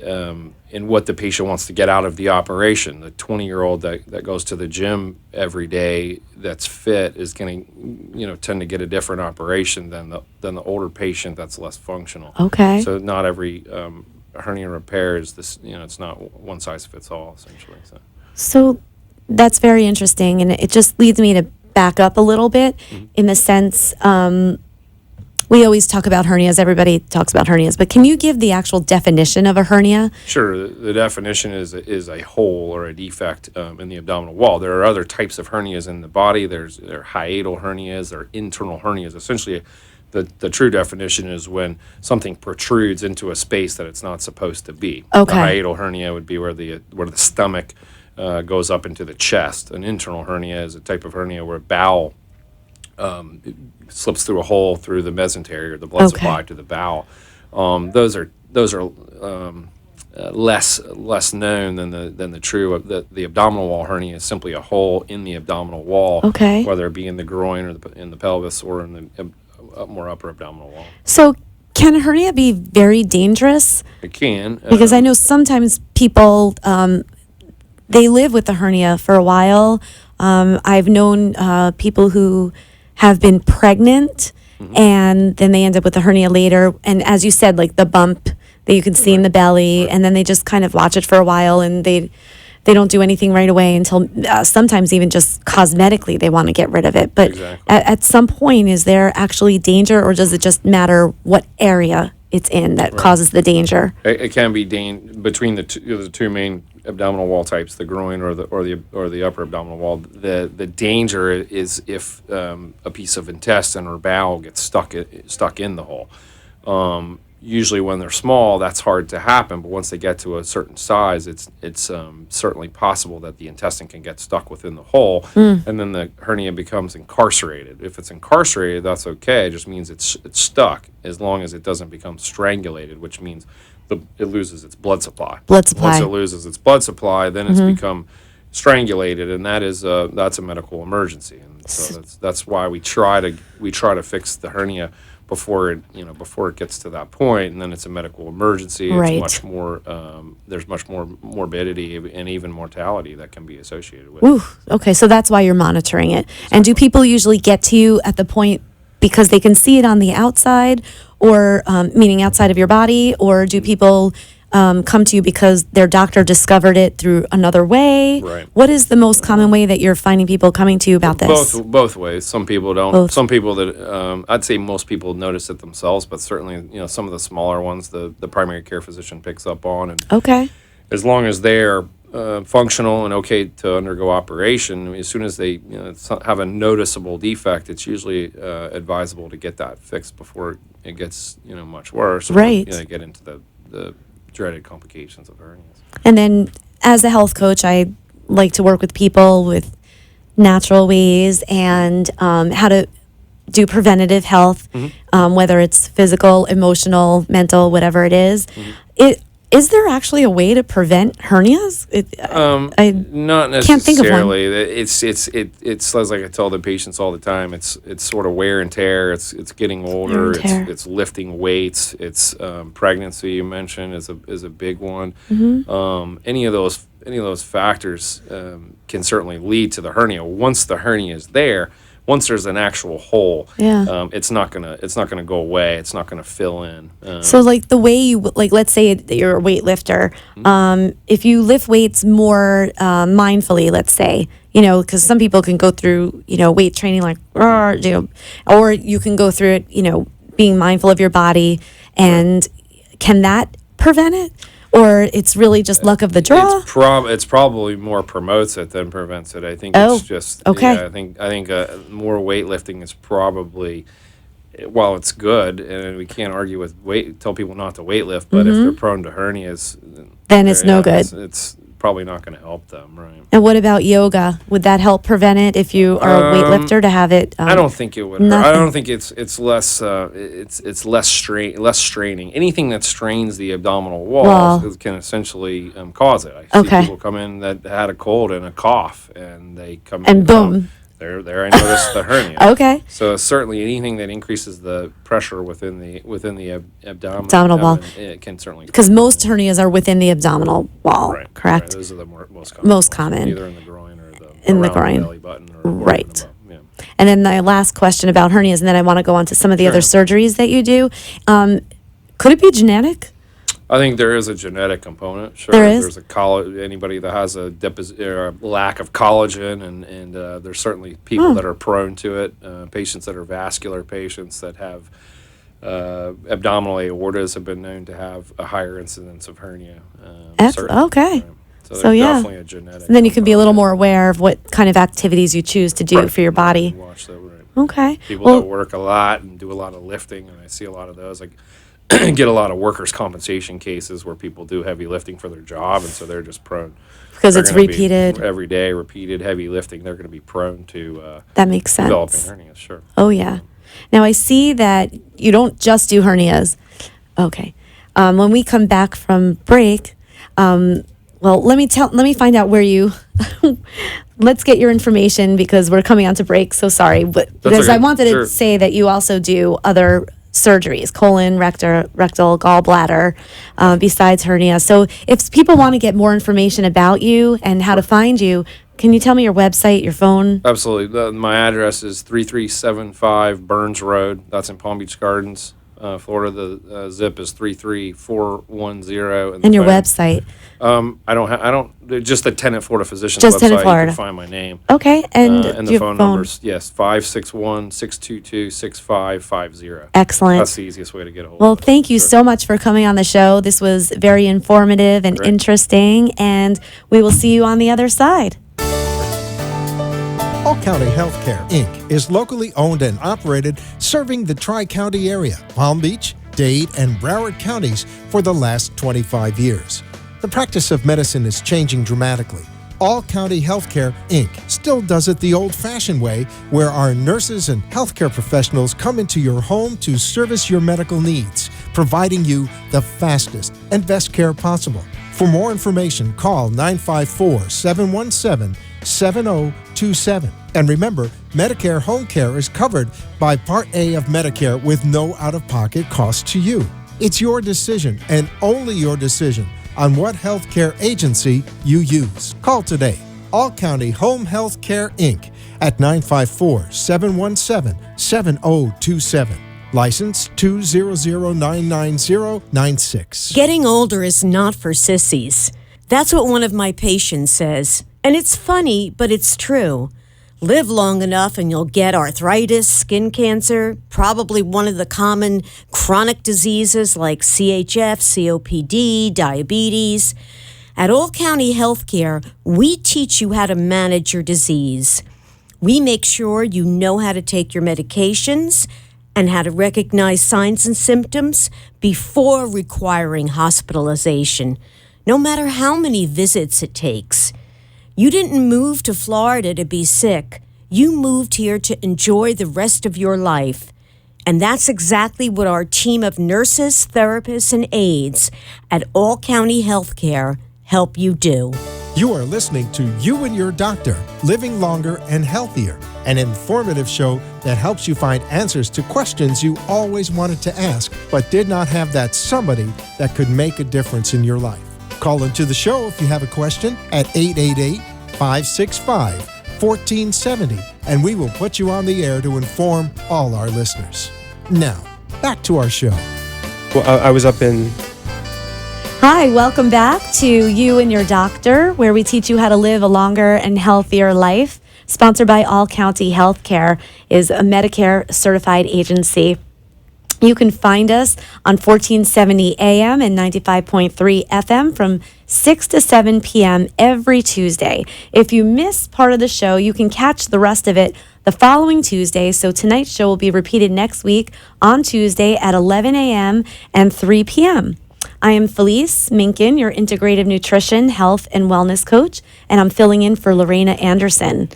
what the patient wants to get out of the operation. The 20-year-old that goes to the gym every day that's fit is going to tend to get a different operation than the older patient that's less functional. Okay. So not every hernia repair is this. It's not one size fits all, essentially. So that's very interesting, and it just leads me to back up a little bit in the sense we always talk about hernias. Everybody talks about hernias, but can you give the actual definition of a hernia? Sure. The definition is a hole or a defect in the abdominal wall. There are other types of hernias in the body. There are hiatal hernias, there are internal hernias. Essentially, the true definition is when something protrudes into a space that it's not supposed to be. Okay. A hiatal hernia would be where the stomach goes up into the chest. An internal hernia is a type of hernia where bowel slips through a hole through the mesentery or the blood Okay. supply to the bowel. Those are less known than the true. The abdominal wall hernia is simply a hole in the abdominal wall, Okay. whether it be in the groin or in the pelvis or in the more upper abdominal wall. So can a hernia be very dangerous? It can, Because I know sometimes people they live with the hernia for a while. I've known people who have been pregnant and then they end up with a hernia later. And as you said, like the bump that you can see in the belly, and then they just kind of watch it for a while and they don't do anything right away until sometimes even just cosmetically they want to get rid of it. But Exactly. at some point, is there actually danger, or does it just matter what area it's in that causes the danger? It can be between the two main abdominal wall types, the groin or the upper abdominal wall. The danger is if a piece of intestine or bowel gets stuck in the hole. Usually when they're small, that's hard to happen, but once they get to a certain size, it's certainly possible that the intestine can get stuck within the hole, and then the hernia becomes incarcerated. If it's incarcerated, that's okay. It just means it's stuck, as long as it doesn't become strangulated, which means it loses its blood supply. Blood supply. Once it loses its blood supply, then it's become strangulated, and that's a medical emergency. And so that's why we try to fix the hernia before it gets to that point, and then it's a medical emergency. Right. It's much more. There's much more morbidity and even mortality that can be associated with. Ooh, okay, so that's why you're monitoring it. And do people usually get to you at the point because they can see it on the outside, or meaning outside of your body, or do people come to you because their doctor discovered it through another way? Right. What is the most common way that you're finding people coming to you about this? Both ways. Some people don't. Both. Some people that I'd say most people notice it themselves, but certainly some of the smaller ones the primary care physician picks up on, and Okay. as long as they're functional and okay to undergo operation, as soon as they have a noticeable defect, it's usually advisable to get that fixed before it gets much worse. Or, Right. they get into the dreaded complications of hernias. And then as a health coach, I like to work with people with natural ways and how to do preventative health, whether it's physical, emotional, mental, whatever it is. Is there actually a way to prevent hernias? I Not can't think of one. necessarily. It's like I tell the patients all the time. It's sort of wear and tear. It's getting older. and tear. It's lifting weights. It's pregnancy. You mentioned is a big one. Any of those factors can certainly lead to the hernia. Once the hernia is there, once there's an actual hole, Yeah. it's not gonna go away. It's not gonna fill in. So like the way you, like, let's say that you're a weightlifter, if you lift weights more mindfully, let's say, because some people can go through, weight training like, or you can go through it, being mindful of your body. And can that prevent it? Or it's really just luck of the draw? It's probably more promotes it than prevents it. I think it's just okay. Yeah, I think more weightlifting is probably, while it's good, and we can't argue with tell people not to weightlift, but if they're prone to hernias, then it's no good. It's probably not going to help them, right? And what about yoga? Would that help prevent it if you are a weightlifter to have it? I don't think it would. I don't think it's less less straining. Anything that strains the abdominal walls can essentially cause it. I see people come in that had a cold and a cough, and they come in and boom. There, I noticed the hernia. Okay. So certainly anything that increases the pressure within the abdominal wall, it can certainly, because most hernias are within the abdominal wall, correct? Right. Those are the most common. Either in the groin or in the groin, belly button, or right. And then the last question about hernias, and then I want to go on to some of the other surgeries that you do. Could it be genetic? I think there is a genetic component. Sure, there is. There's anybody that has a lack of collagen, and there's certainly people that are prone to it. Patients that are vascular patients that have abdominal aortas have been known to have a higher incidence of hernia. Okay. So definitely a genetic. And then you can be a little more aware of what kind of activities you choose to do for your body. Watch that, right. Okay. People that work a lot and do a lot of lifting, and I see a lot of those. Like, get a lot of workers' compensation cases where people do heavy lifting for their job, and so they're just prone. Because it's repeated. Every day, repeated heavy lifting, they're going to be prone to that makes sense. Developing hernias, sure. Oh, yeah. Now, I see that you don't just do hernias. Okay. When we come back from break, let me find out where you... Let's get your information because we're coming on to break, so sorry. But because I wanted to say that you also do other surgeries, colon, rectal, gallbladder, besides hernia. So if people want to get more information about you and how to find you, can you tell me your website, your phone? Absolutely. My address is 3375 Burns Road. That's in Palm Beach Gardens, Florida. The zip is 33410. And your website? I don't. Just the Tenant Florida Physicians just website. Tenant Florida. You can find my name. Okay, and the phone numbers, yes, 561-622-6550. Excellent. That's the easiest way to get a hold of us. Well, thank thank you so much for coming on the show. This was very informative and interesting, and we will see you on the other side. All County Healthcare, Inc. is locally owned and operated, serving the Tri-County area, Palm Beach, Dade, and Broward counties for the last 25 years. The practice of medicine is changing dramatically. All County Healthcare, Inc. still does it the old-fashioned way, where our nurses and healthcare professionals come into your home to service your medical needs, providing you the fastest and best care possible. For more information, call 954-717-7027. And remember, Medicare Home Care is covered by Part A of Medicare with no out-of-pocket cost to you. It's your decision, and only your decision, on what healthcare agency you use. Call today. All County Home Health Care, Inc. at 954-717-7027. License 200999096. Getting older is not for sissies. That's what one of my patients says. And it's funny, but it's true. Live long enough and you'll get arthritis, skin cancer, probably one of the common chronic diseases like CHF, COPD, diabetes. At All County Healthcare, we teach you how to manage your disease. We make sure you know how to take your medications and how to recognize signs and symptoms before requiring hospitalization, no matter how many visits it takes. You didn't move to Florida to be sick. You moved here to enjoy the rest of your life. And that's exactly what our team of nurses, therapists, and aides at All County Healthcare help you do. You are listening to You and Your Doctor, Living Longer and Healthier, an informative show that helps you find answers to questions you always wanted to ask, but did not have that somebody that could make a difference in your life. Call into the show if you have a question at 888-565-1470, and we will put you on the air to inform all our listeners. Now, back to our show. Well, I was up in... Hi, welcome back to You and Your Doctor, where we teach you how to live a longer and healthier life. Sponsored by All County Healthcare, is a Medicare certified agency. You can find us on 1470 AM and 95.3 FM from 6 to 7 p.m. every Tuesday. If you miss part of the show, you can catch the rest of it the following Tuesday. So tonight's show will be repeated next week on Tuesday at 11 a.m. and 3 p.m. I am Felice Minkin, your integrative nutrition, health, and wellness coach, and I'm filling in for Lorena Anderson.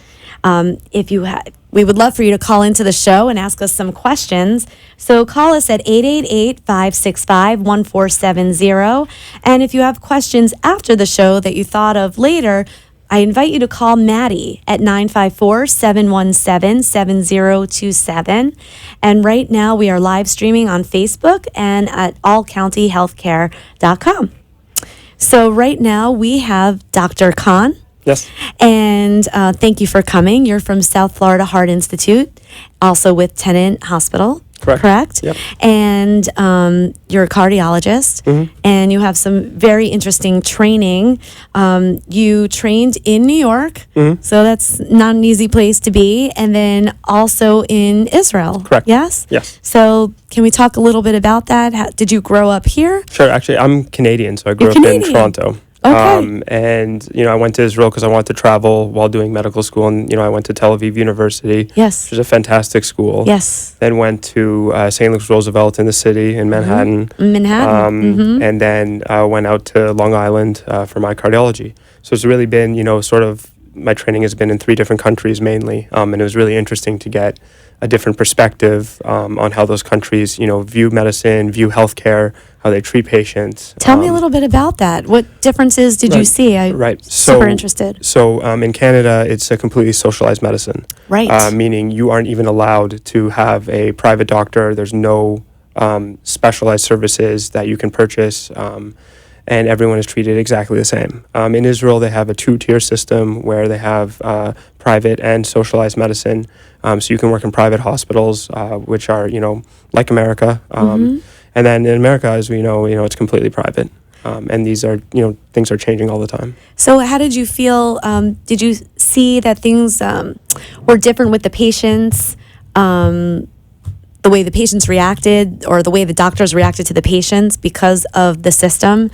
We would love for you to call into the show and ask us some questions. So call us at 888-565-1470. And if you have questions after the show that you thought of later, I invite you to call Maddie at 954-717-7027. And right now we are live streaming on Facebook and at allcountyhealthcare.com. So right now we have Dr. Kahan. Yes. And thank you for coming. You're from South Florida Heart Institute, also with Tennant Hospital. Correct? Yep. And you're a cardiologist, and you have some very interesting training. You trained in New York, so that's not an easy place to be, and then also in Israel. Correct. Yes? Yes. So can we talk a little bit about that? Did you grow up here? Sure. Actually, I'm Canadian, so I grew You're up Canadian. in Toronto. Okay. And, I went to Israel because I wanted to travel while doing medical school. And, I went to Tel Aviv University, Yes. which is a fantastic school. Yes. Then went to St. Luke's Roosevelt in the city in Manhattan. Manhattan. And then went out to Long Island for my cardiology. So it's really been, sort of my training has been in 3 different countries mainly. And it was really interesting to get a different perspective on how those countries, view medicine, view healthcare, how they treat patients. Tell me a little bit about that. What differences did you see? I'm super interested. So in Canada, it's a completely socialized medicine. Right. Meaning you aren't even allowed to have a private doctor. There's no specialized services that you can purchase. And everyone is treated exactly the same. In Israel, they have a 2-tier system where they have private and socialized medicine. So you can work in private hospitals, which are, like America. And then in America, as we know, it's completely private. And these are, things are changing all the time. So how did you feel? Did you see that things were different with the patients? The way the patients reacted or the way the doctors reacted to the patients because of the system?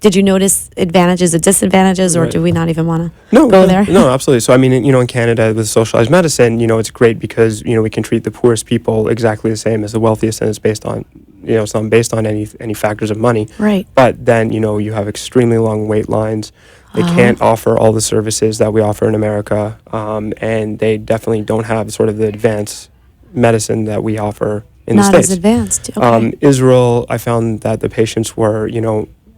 Did you notice advantages and disadvantages, or do we not even want to go there? No, absolutely. So, in Canada with socialized medicine, it's great because, we can treat the poorest people exactly the same as the wealthiest, and it's based on, it's not based on any factors of money. Right. But then, you have extremely long wait lines. They can't offer all the services that we offer in America, and they definitely don't have sort of the advanced medicine that we offer in the States. Not as advanced. Okay. Israel, I found that the patients were,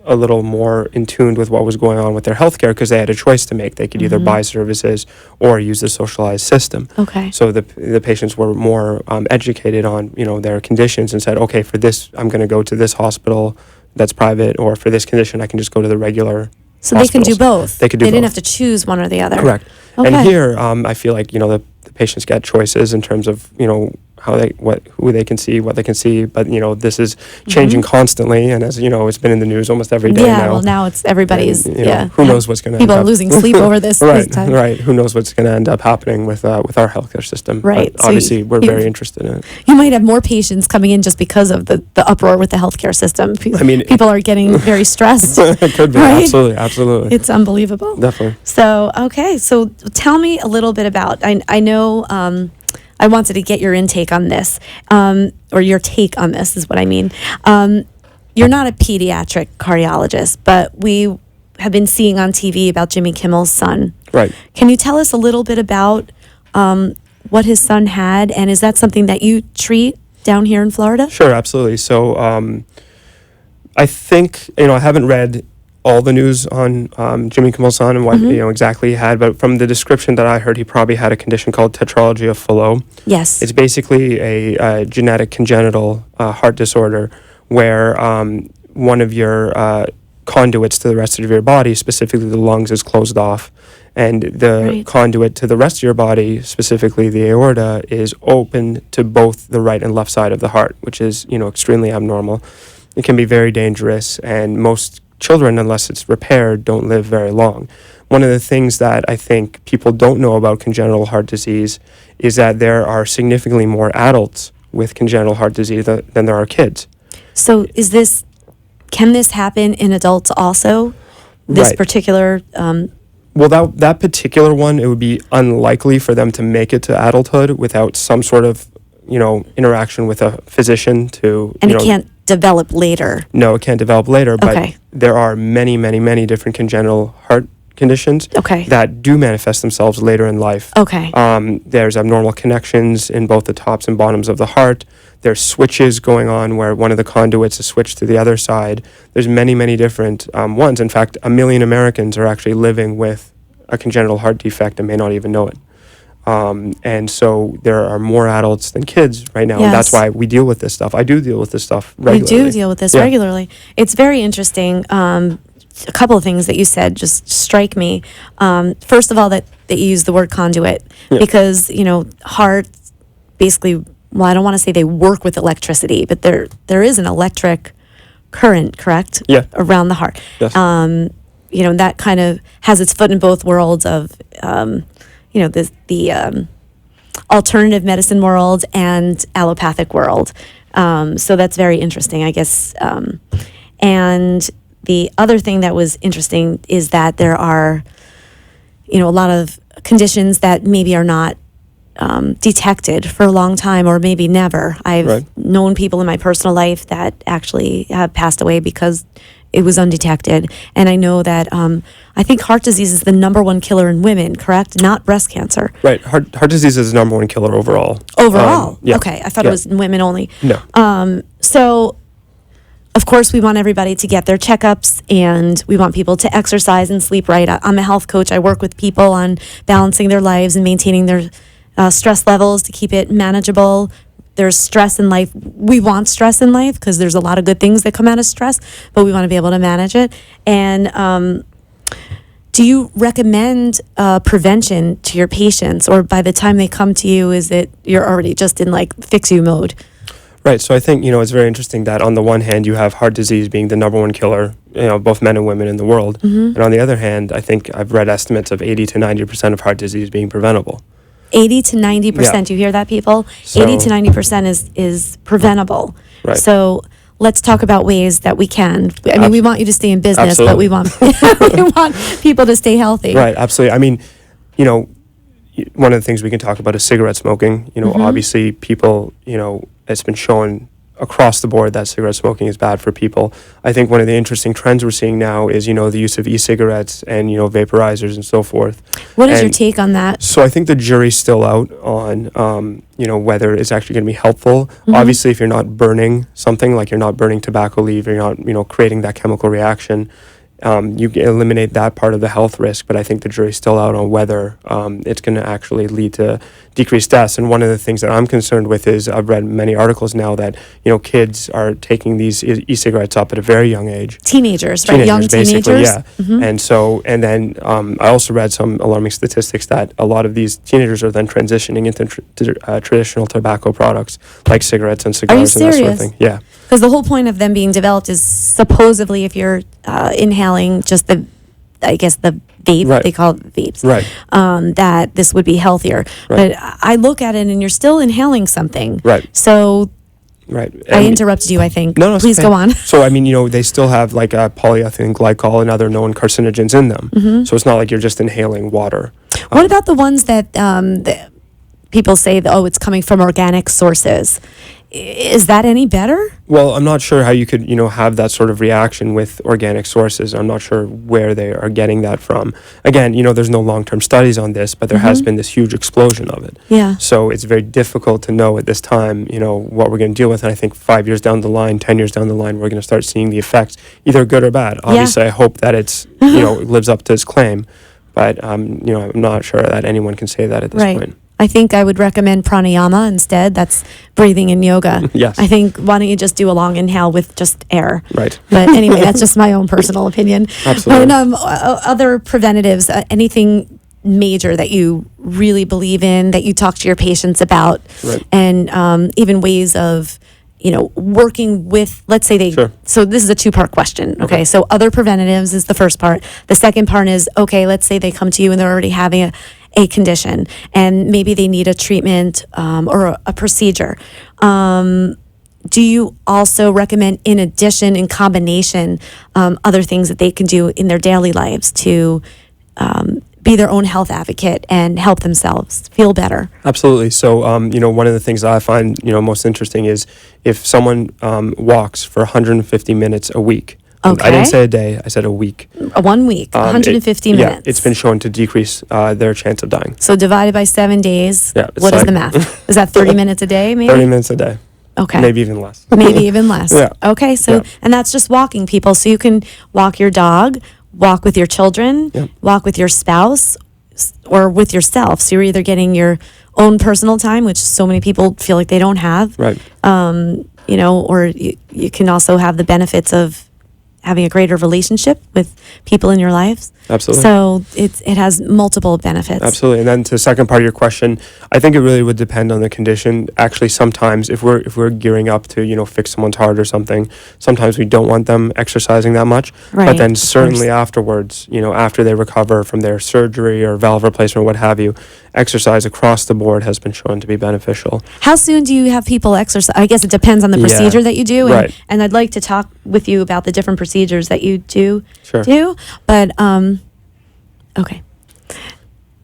a little more in tune with what was going on with their healthcare because they had a choice to make. They could either buy services or use the socialized system. Okay. So the patients were more educated on, their conditions and said, okay, for this, I'm going to go to this hospital that's private, or for this condition, I can just go to the regular So hospitals. they can do both. They could do They both. didn't have to choose one or the other. Correct. Okay. And here, I feel like, the patients get choices in terms of, who they can see, what they can see, but this is changing constantly, and as it's been in the news almost every day now. Yeah, well now it's everybody's. And, who knows what's going to people are losing sleep over this. Right, this time. right. Who knows what's going to end up happening with our healthcare system? Right. But obviously, we're very interested in it. You might have more patients coming in just because of the uproar with the healthcare system. People are getting very stressed. It could be, right? absolutely. It's unbelievable. Definitely. So okay, so tell me a little bit about. I know. I wanted to get your intake on this, or your take on this is what I mean. You're not a pediatric cardiologist, but we have been seeing on TV about Jimmy Kimmel's son. Right. Can you tell us a little bit about what his son had, and is that something that you treat down here in Florida? Sure, absolutely. So I think, I haven't read all the news on Jimmy Kimmel's son and what exactly he had, but from the description that I heard, he probably had a condition called tetralogy of Fallot. Yes. It's basically a genetic congenital heart disorder where one of your conduits to the rest of your body, specifically the lungs, is closed off, and the conduit to the rest of your body, specifically the aorta, is open to both the right and left side of the heart, which is extremely abnormal. It can be very dangerous, and most children, unless it's repaired, don't live very long. One of the things that I think people don't know about congenital heart disease is that there are significantly more adults with congenital heart disease than there are kids. So can this happen in adults also? This Right. particular, Well, that particular one, it would be unlikely for them to make it to adulthood without some sort of, interaction with a physician to, and it can't develop later. No, it can't develop later, but Okay. there are many, many, many different congenital heart conditions Okay. that do manifest themselves later in life. Okay. There's abnormal connections in both the tops and bottoms of the heart. There's switches going on where one of the conduits is switched to the other side. There's many, many different ones. In fact, 1 million Americans are actually living with a congenital heart defect and may not even know it. And so there are more adults than kids right now. And that's Yes. why we deal with this stuff. I do deal with this stuff We regularly. do deal with this Yeah. regularly. It's very interesting. A couple of things that you said just strike me. First of all, that you use the word conduit because, hearts basically, well, I don't want to say they work with electricity, but there is an electric current, correct? Yeah. Around the heart. Yes. That kind of has its foot in both worlds of, the alternative medicine world and allopathic world. So that's very interesting, I guess. And the other thing that was interesting is that there are, a lot of conditions that maybe are not detected for a long time or maybe never. I've Right. known people in my personal life that actually have passed away because it was undetected. And I know that I think heart disease is the number one killer in women, correct? Not breast cancer. Right. Heart disease is the number one killer overall. Overall? Yeah. Okay. I thought Yeah. it was in women only. No. So, of course, we want everybody to get their checkups and we want people to exercise and sleep right. I'm a health coach. I work with people on balancing their lives and maintaining their stress levels to keep it manageable. There's stress in life. We want stress in life because there's a lot of good things that come out of stress, but we want to be able to manage it. And do you recommend prevention to your patients, or by the time they come to you, is it you're already just in like fix you mode? Right. So I think, it's very interesting that on the one hand, you have heart disease being the number one killer, both men and women in the world. Mm-hmm. And on the other hand, I think I've read estimates of 80 to 90% of heart disease being preventable. 80 to 90%. Yeah. You hear that, people? So- 80 to 90% is preventable. Right. So let's talk about ways that we can. I mean, we want you to stay in business, but we want we want people to stay healthy. Right. Absolutely. I mean, one of the things we can talk about is cigarette smoking. Mm-hmm. Obviously people, it's been shown across the board that cigarette smoking is bad for people. I think one of the interesting trends we're seeing now is, the use of e-cigarettes and, vaporizers and so forth. What is your And take on that? So I think the jury's still out on, whether it's actually going to be helpful. Mm-hmm. Obviously, if you're not burning something, like you're not burning tobacco leaf, you're not, creating that chemical reaction, you can eliminate that part of the health risk. But I think the jury's still out on whether it's going to actually lead to decreased deaths. And one of the things that I'm concerned with is I've read many articles now that, kids are taking these e-cigarettes up at a very young age. Teenagers, right? Young basically, teenagers. yeah. Mhm. And then I also read some alarming statistics that a lot of these teenagers are then transitioning into traditional tobacco products like cigarettes and cigars and that sort of serious? thing. Yeah. Because the whole point of them being developed is supposedly if you're inhaling just the vape, Right. they call it vapes, Right. that this would be healthier. Right. But I look at it and you're still inhaling something. Right. So Right. I interrupted you, I think. No, it's Please okay. go on. So, I mean, they still have like polyethylene glycol and other known carcinogens in them. Mm-hmm. So it's not like you're just inhaling water. What about the ones that people say, it's coming from organic sources? Is that any better? Well, I'm not sure how you could, have that sort of reaction with organic sources. I'm not sure where they are getting that from. Again, there's no long-term studies on this, but there has been this huge explosion of it. Yeah. So it's very difficult to know at this time, what we're going to deal with. And I think 5 years down the line, 10 years down the line, we're going to start seeing the effects, either good or bad. Obviously, I hope that it's, lives up to its claim. But, I'm not sure that anyone can say that at this point. I think I would recommend pranayama instead. That's breathing and yoga. Yes. I think, why don't you just do a long inhale with just air? Right. But anyway, that's just my own personal opinion. Absolutely. And other preventatives, anything major that you really believe in, that you talk to your patients about, Right. and even ways of working with, let's say they, Sure. so this is a two-part question. Okay. Okay. So other preventatives is the first part. The second part is, okay, let's say they come to you and they're already having a condition and maybe they need a treatment or a procedure. Do you also recommend, in addition, in combination, other things that they can do in their daily lives to be their own health advocate and help themselves feel better? Absolutely. So, one of the things that I find, most interesting is if someone walks for 150 minutes a week. I Okay. didn't say a day, I said a week. 1 week, 150 minutes. Yeah, it's been shown to decrease their chance of dying. So divided by 7 days, Yeah, it's what is like- the math? Is that 30 minutes a day, maybe? 30 minutes a day, Okay. maybe even less. Maybe even less. Yeah. Okay, so, Yeah. and that's just walking, people. So you can walk your dog, walk with your children, Yeah. walk with your spouse, or with yourself. So you're either getting your own personal time, which so many people feel like they don't have, Right. or you can also have the benefits of having a greater relationship with people in your lives. Absolutely. So it has multiple benefits. Absolutely. And then to the second part of your question, I think it really would depend on the condition. Actually, sometimes if we're gearing up to, fix someone's heart or something, sometimes we don't want them exercising that much. Right, But then of certainly course. afterwards, after they recover from their surgery or valve replacement or what have you, exercise across the board has been shown to be beneficial. How soon do you have people exercise? I guess it depends on the Yeah, procedure that you do. And, right. and I'd like to talk with you about the different procedures that you do. Sure. But, okay.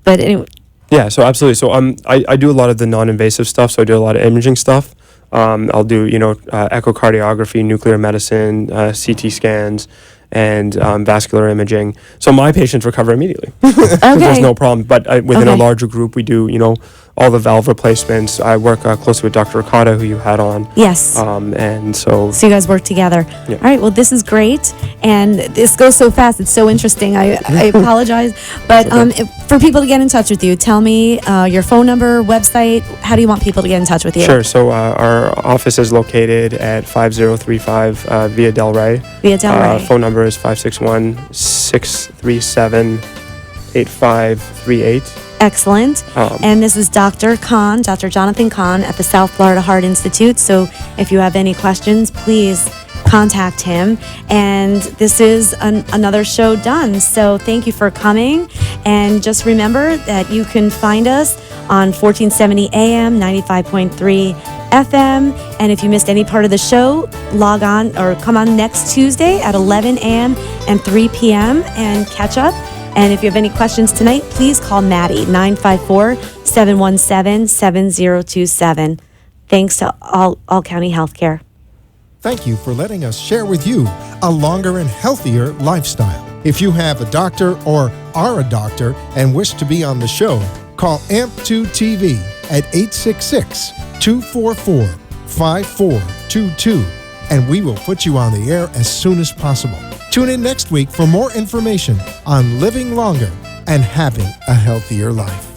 But anyway, Yeah, so absolutely. So I do a lot of the non-invasive stuff. So I do a lot of imaging stuff. I'll do echocardiography, nuclear medicine, CT scans, and vascular imaging. So my patients recover immediately. okay. There's no problem. But within a Okay. larger group, we do all the valve replacements. I work closely with Dr. Ricotta, who you had on. Yes. And so So you guys work together. Yeah. All right. Well, this is great, and this goes so fast. It's so interesting. I apologize, but for people to get in touch with you, tell me your phone number, website. How do you want people to get in touch with you? Sure. So our office is located at 5035 Via Del Rey. Via Del Rey. Phone number is 561-637-8538. Excellent. And this is Dr. Kahan, Dr. Jonathan Kahan at the South Florida Heart Institute. So if you have any questions, please contact him. And this is another show done. So thank you for coming. And just remember that you can find us on 1470 AM, 95.3 FM. And if you missed any part of the show, log on or come on next Tuesday at 11 a.m. and 3 p.m. and catch up. And if you have any questions tonight, please call Maddie, 954-717-7027. Thanks to All County Healthcare. Thank you for letting us share with you a longer and healthier lifestyle. If you have a doctor or are a doctor and wish to be on the show, call AMP2 TV at 866-244-5422, and we will put you on the air as soon as possible. Tune in next week for more information on living longer and having a healthier life.